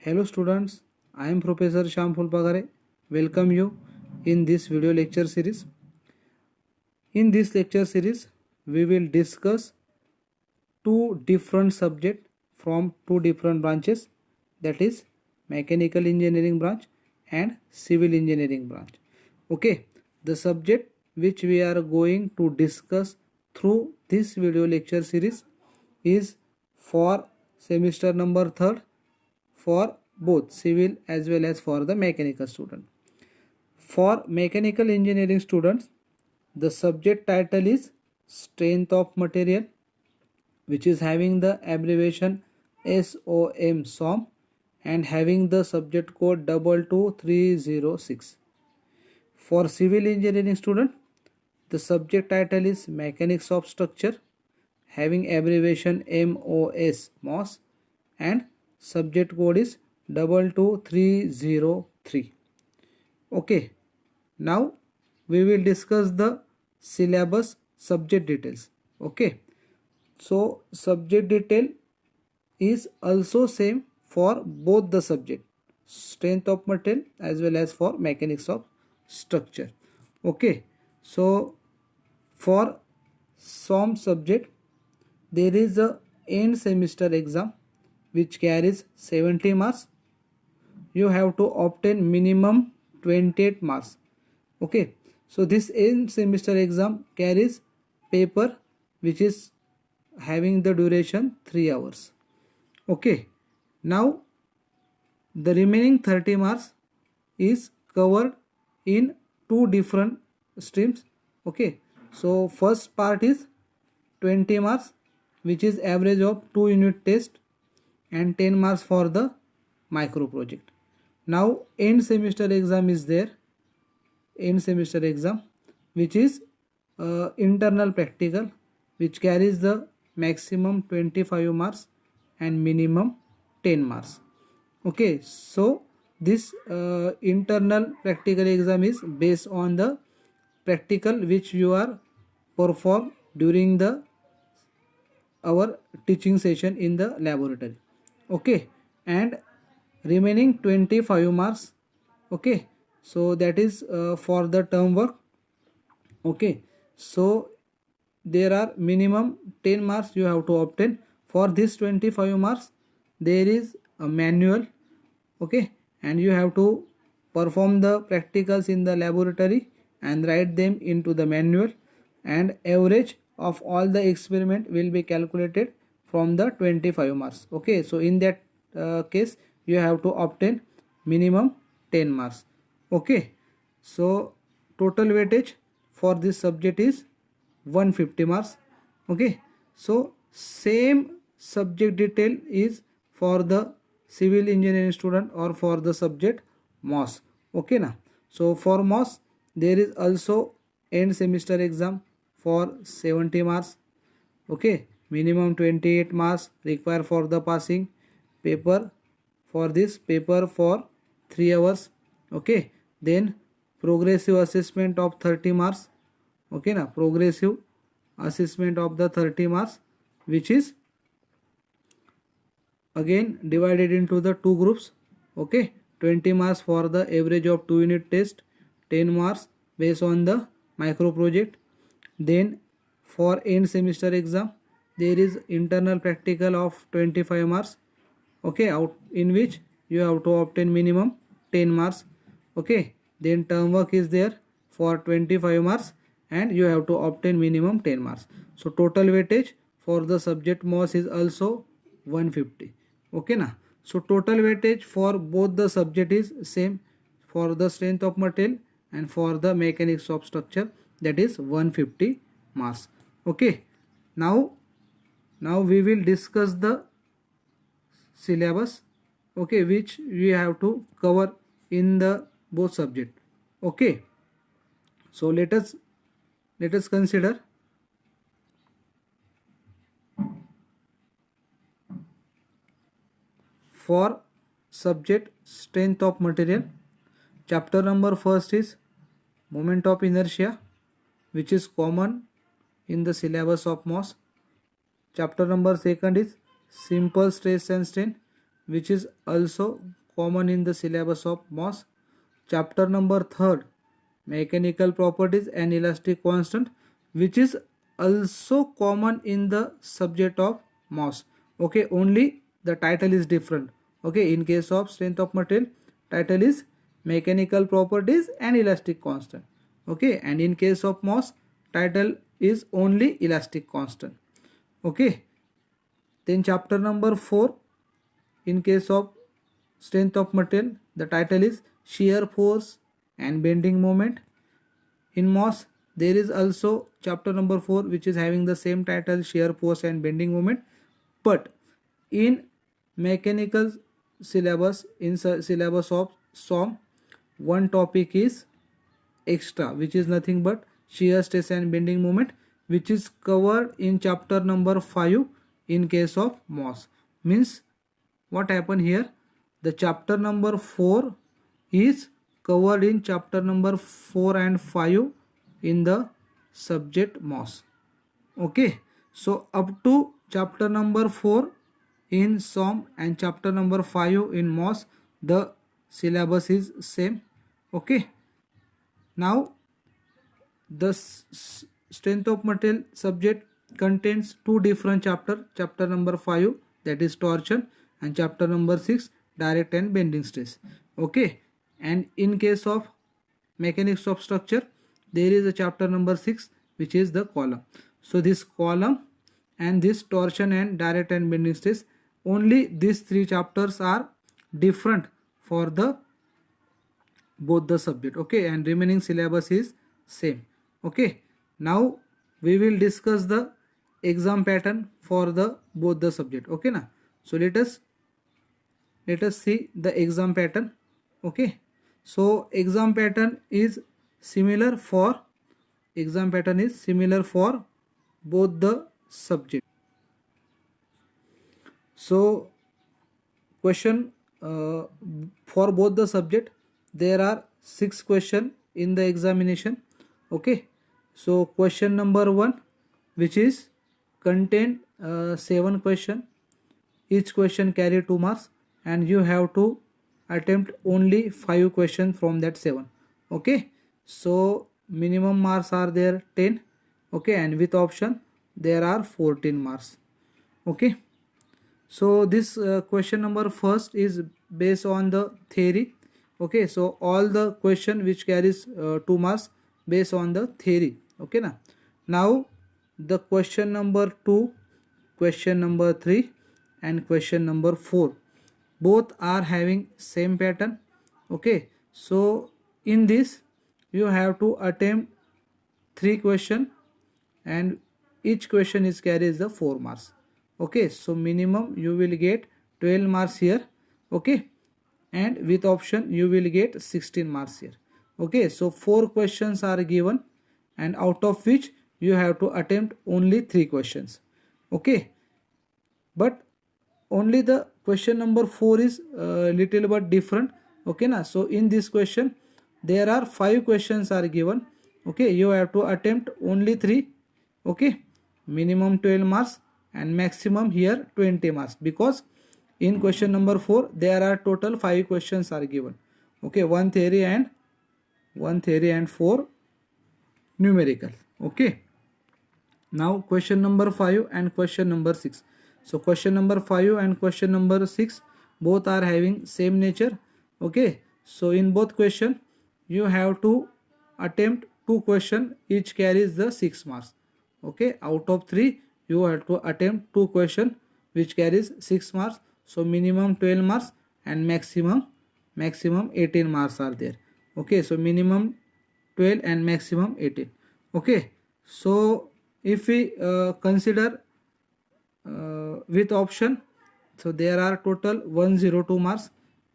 Hello students, I am Professor Shyam Fulpagare. Welcome you in this video lecture series. In this lecture series, we will discuss two different subjects from two different branches, that is mechanical engineering branch and civil engineering branch. Okay, the subject which we are going to discuss through this video lecture series is for semester number 3rd for both civil as well as for the mechanical student. For mechanical engineering students, the subject title is strength of material, which is having the abbreviation SOM and having the subject code 22306. For civil engineering student, the subject title is mechanics of structure, having abbreviation MOS and subject code is 22303. Okay, now we will discuss the syllabus subject details. Okay, so subject detail is also same for both the subject, strength of material as well as for mechanics of structure. Okay, so for some subject there is a end semester exam which carries 70 marks. You have to obtain minimum 28 marks. Okay, so this end semester exam carries paper which is having the duration 3 hours. Okay, now the remaining 30 marks is covered in two different streams. Okay, so first part is 20 marks which is average of 2 unit test and 10 marks for the micro project. Now end semester exam is there, end semester exam which is internal practical which carries the maximum 25 marks and minimum 10 marks. Okay, so this internal practical exam is based on the practical which you are perform during the our teaching session in the laboratory. Okay, and remaining 25 marks. Okay, so that is for the term work. Okay, so there are minimum 10 marks you have to obtain. For this 25 marks there is a manual. Okay, and you have to perform the practicals in the laboratory and write them into the manual, and average of all the experiment will be calculated from the 25 marks. Okay, so in that case you have to obtain minimum 10 marks. Okay, so total weightage for this subject is 150 marks. Okay, so same subject detail is for the civil engineering student or for the subject MOS. Okay now, so for MOS there is also end semester exam for 70 marks. Okay, minimum 28 marks required for the passing paper. For this paper for 3 hours. Okay, then progressive assessment of 30 marks. Okay now, progressive assessment of the 30 marks which is again divided into the two groups. Okay, 20 marks for the average of 2 unit test, 10 marks based on the micro project. Then for end semester exam there is internal practical of 25 marks. Okay, out in which you have to obtain minimum 10 marks. Okay, then term work is there for 25 marks and you have to obtain minimum 10 marks. So total weightage for the subject MOS is also 150. Okay na, so total weightage for both the subject is same for the strength of material and for the mechanics of structure, that is 150 marks. Okay, now we will discuss the syllabus, okay, which we have to cover in the both subject. Okay, so let us consider for subject strength of material. Chapter number first is moment of inertia, which is common in the syllabus of MOS. Chapter number second is simple stress and strain, which is also common in the syllabus of MOS. Chapter number 3, mechanical properties and elastic constant, which is also common in the subject of MOS. Okay, only the title is different. Okay, in case of strength of material, title is mechanical properties and elastic constant. Okay, and in case of MOS, title is only elastic constant. Okay, then chapter number 4, in case of strength of material, the title is shear force and bending moment. In MOS, there is also chapter number 4 which is having the same title, shear force and bending moment. But in mechanical syllabus, in syllabus of SOM, one topic is extra, which is nothing but shear stress and bending moment, which is covered in chapter number 5 in case of MOS. Means what happened here, the chapter number 4 is covered in chapter number 4 and 5 in the subject MOS. Okay, so up to chapter number 4 in SOM and chapter number 5 in MOS, the syllabus is same. Okay, now the strength of material subject contains two different chapters. Chapter number 5, that is torsion, and chapter number 6, direct and bending stress. Okay, and in case of mechanics of structure, there is a chapter number 6 which is the column. So this column and this torsion and direct and bending stress, only these three chapters are different for the both the subject. Okay, and remaining syllabus is same. Okay, now we will discuss the exam pattern for the both the subject. Okay na, so let us see the exam pattern. Okay, so exam pattern is similar for both the subject. So question for both the subject, there are 6 questions in the examination. Okay, so question number 1, which is contain 7 question, each question carry 2 marks, and you have to attempt only 5 questions from that 7. Okay, so minimum marks are there 10. Okay, and with option there are 14 marks. Okay, so this question number first is based on the theory. Okay, so all the question which carries 2 marks based on the theory. Okay na, now the question number 2, question number 3 and question number 4, both are having same pattern. Okay, so in this you have to attempt 3 question and each question is carries the 4 marks. Okay, so minimum you will get 12 marks here. Okay, and with option you will get 16 marks here. Okay, so 4 questions are given and out of which you have to attempt only 3 questions. Okay, but only the question number 4 is little bit different. Okay na, so in this question there are 5 questions are given. Okay, you have to attempt only 3. Okay, minimum 12 marks and maximum here 20 marks, because in question number 4 there are total 5 questions are given. Okay, one theory and 4 numerical. Okay, now question number 5 and question number 6. So question number 5 and question number 6 both are having same nature. Okay, so in both question you have to attempt 2 question, each carries the 6 marks. Okay, out of 3 you have to attempt 2 question which carries 6 marks. So minimum 12 marks and maximum 18 marks are there. Okay, so minimum 12 and maximum 18. Okay, so if we consider with option, so there are total 102 marks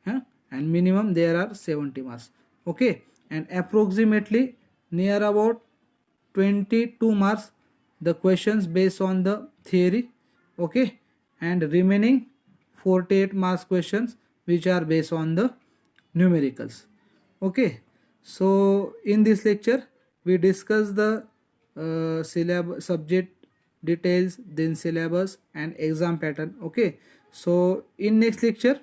and minimum there are 70 marks. Okay, and approximately near about 22 marks the questions based on the theory. Okay, and remaining 48 marks questions which are based on the numericals. Okay, so in this lecture we discuss the subject details, then syllabus and exam pattern. Okay, So in next lecture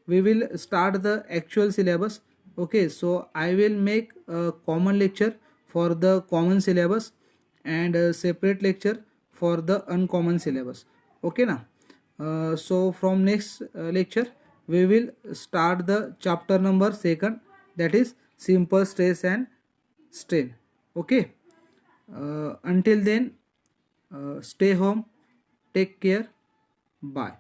we will start the actual syllabus. Okay, so I will make a common lecture for the common syllabus and a separate lecture for the uncommon syllabus. Okay now. So from next lecture we will start the chapter number second, that is simple stress and strain. Okay, until then, stay home, take care, bye.